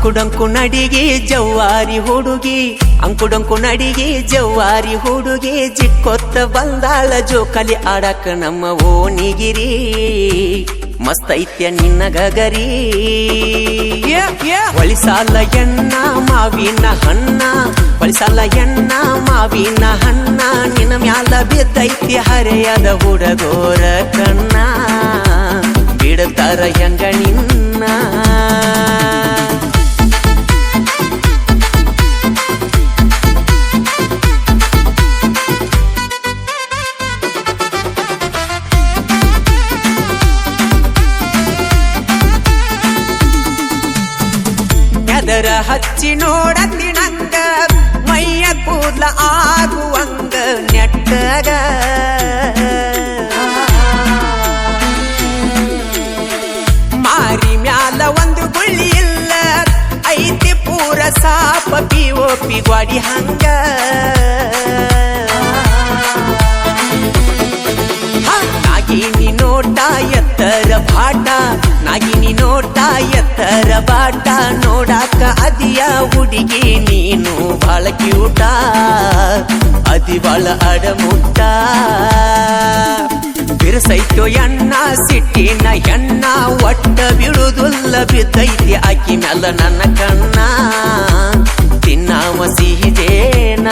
ಅಂಕುಡಂಕು ನಡಿಗೆ ಜವ್ವಾರಿ ಹುಡುಗಿ ಅಂಕುಡಂಕು ನಡಿಗೆ ಜವ್ವಾರಿ ಹುಡುಗಿ ಜಿಕ್ಕೊತ್ತ ಬಂದಾಳ ಜೋಕಾಲಿ ಆಡಕ ನಮ್ಮ ಓಣಿಗಿರಿ ಮಸ್ತೈತ್ಯ ನಿನ್ನ ಗಗರಿ ಒಳಿಸಾಲ ಎಣ್ಣ ಮಾವಿನ ಹಣ್ಣ ಒಳಿಸಾಲ ಎಣ್ಣ ಮಾವಿನ ಹಣ್ಣ ನಿನ್ನ ಮ್ಯಾಲ ಬಿದ್ದೈತ್ಯ ಹರೆಯದ ಹುಡುಗೋರ ಕಣ್ಣ ಬಿಡತಾರ ಹೆಂಗ ನಿನ್ನ ಎದರ ಹಚ್ಚಿ ನೋಡತಿ ನಂಗ ಮೈಯ ಕೂದ್ಲ ಆಗುವಂಗ ನೆಟ್ಟಗ ಮಾರಿ ಮ್ಯಾಲ ಒಂದು ಗುಳ್ಳಿ ಇಲ್ಲ ಐತಿ ಪೂರ ಸಾಪ ಪಿಒಪಿ ಗ್ವಾಡಿ ಹಂಗ ನಾಗಿನಿ ನೋಟ ಎತ್ತರ ಬಾಟ ನಾಗಿನಿ ನೋಟ ಎತ್ತರ ಬಾಟ ನೋಡಾಕ ಅದಿಯ ಹುಡುಗಿ ನೀನು ಬಾಳ ಕ್ಯೂಟ ಅದಿ ಬಾಳ ಅಡಮುಟ್ಟ ಬಿರುಸೈತೋ ಎಣ್ಣ ಸಿಟ್ಟಿನ ಎಣ್ಣ ಒಟ್ಟ ಬಿಡುದುಲ್ಲ ಬಿದ್ದೈತಿ ಆಕಿ ಮ್ಯಾಲ ನನ್ನ ಕಣ್ಣ ತಿನ್ನಾವ ಸಿಹಿದೇನ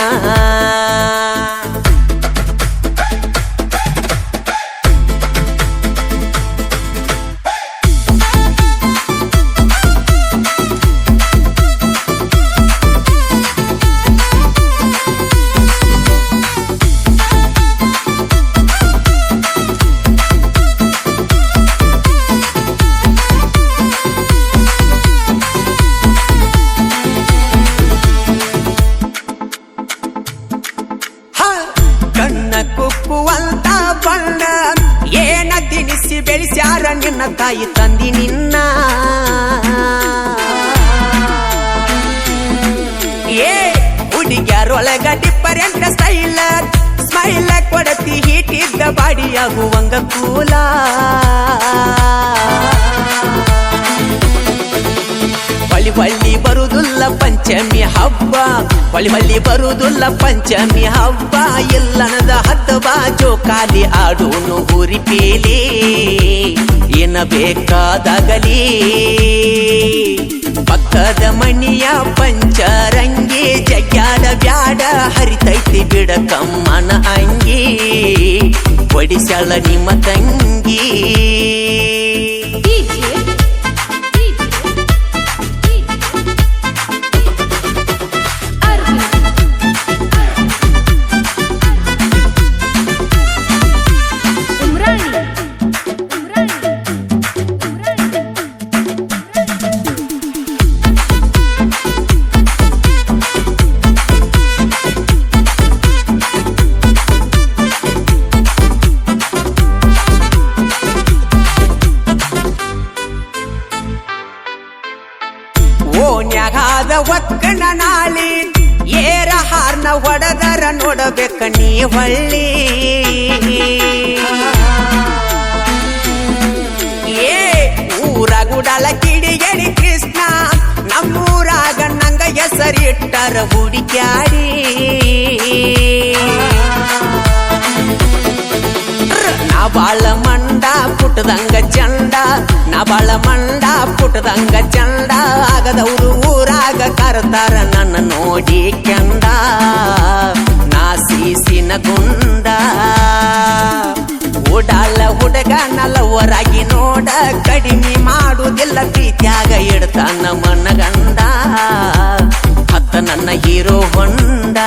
ಕಣ್ಣ ಕುಕ್ಕುವಂತ ಬಣ್ಣ ಏನ ತಿನಿಸಿ ಬೆಳೆಸ್ಯಾರ ನಿನ್ನ ತಾಯಿ ತಂದಿ ನಿನ್ನ ಏ ಹುಡುಗ್ಯಾರೊಳಗ ಡಿಫರೆಂಟ್ ಸ್ಟೈಲ್ ಸ್ಮೈಲ್ ಕೊಡತಿ ಹೀಟಿದ್ದ ಬಾಡಿಯಾಗುವಂಗ ಕೂಲ ಹೊಳಿ ಬರುವುದಿಲ್ಲ ಪಂಚಮಿ ಹಬ್ಬ ಹೊಳಿ ಬರುವುದಿಲ್ಲ ಪಂಚಮಿ ಹಬ್ಬ ಇಲ್ಲನದ ಹಬ್ಬ ಜೋಕಾಲಿ ಆಡೋನು ಹುರಿ ಪೇಲಿ ಏನ ಬೇಕಾದಾಗಲಿ ಪಕ್ಕದ ಮಣಿಯ ಪಂಚರಂಗಿ ಜಗ್ಯಾಡ ಬ್ಯಾಡ ಹರಿತೈತಿ ಬಿಡ ಕಮ್ಮನ ಅಂಗಿ ಒಡಿಸ್ಯಾಳ ನಿಮ್ಮ ತಂಗಿ ಓನ್ಯಾಗಾದ ಒಕ್ಕಣ ನಾಳಿ ಏರ ಹಾರ್ನ ಹೊಡೆದರ ನೋಡಬೇಕ ನೀ ಹೊಳ್ಳಿ ಏ ಊರಾಗುಡಲ ಕಿಡಿಗೇಡಿ ಕೃಷ್ಣ ನಮ್ಮೂರಾಗ ನಂಗ ಹೆಸರಿಟ್ಟರ ಹುಡುಕ್ಯಾಡಿ ನಾ ಬಾಳ ಮಂಡ ಪುಟ್ಟದಂಗ ಚಂಡ ನಾ ಬಾಳ ಮಂಡ ಪುಟ್ಟದಂಗ ಚಂಡ ಆಗದವರು ಊರಾಗ ಕರ್ತಾರ ನನ್ನ ನೋಡಿ ಕೆಂಡ ನಾ ಸೀಸಿನ ಗುಂಡ ಓಡಾಳ ಹುಡುಗ ನಲವರಾಗಿ ನೋಡ ಕಡಿಮೆ ಮಾಡುವುದಿಲ್ಲ ಪ್ರೀತ್ಯಾಗ ಇಡ್ತಾನ ಮನಗಂಡ ಹತ್ತ ನನ್ನ ಹೀರೋ ಹೊಂಡ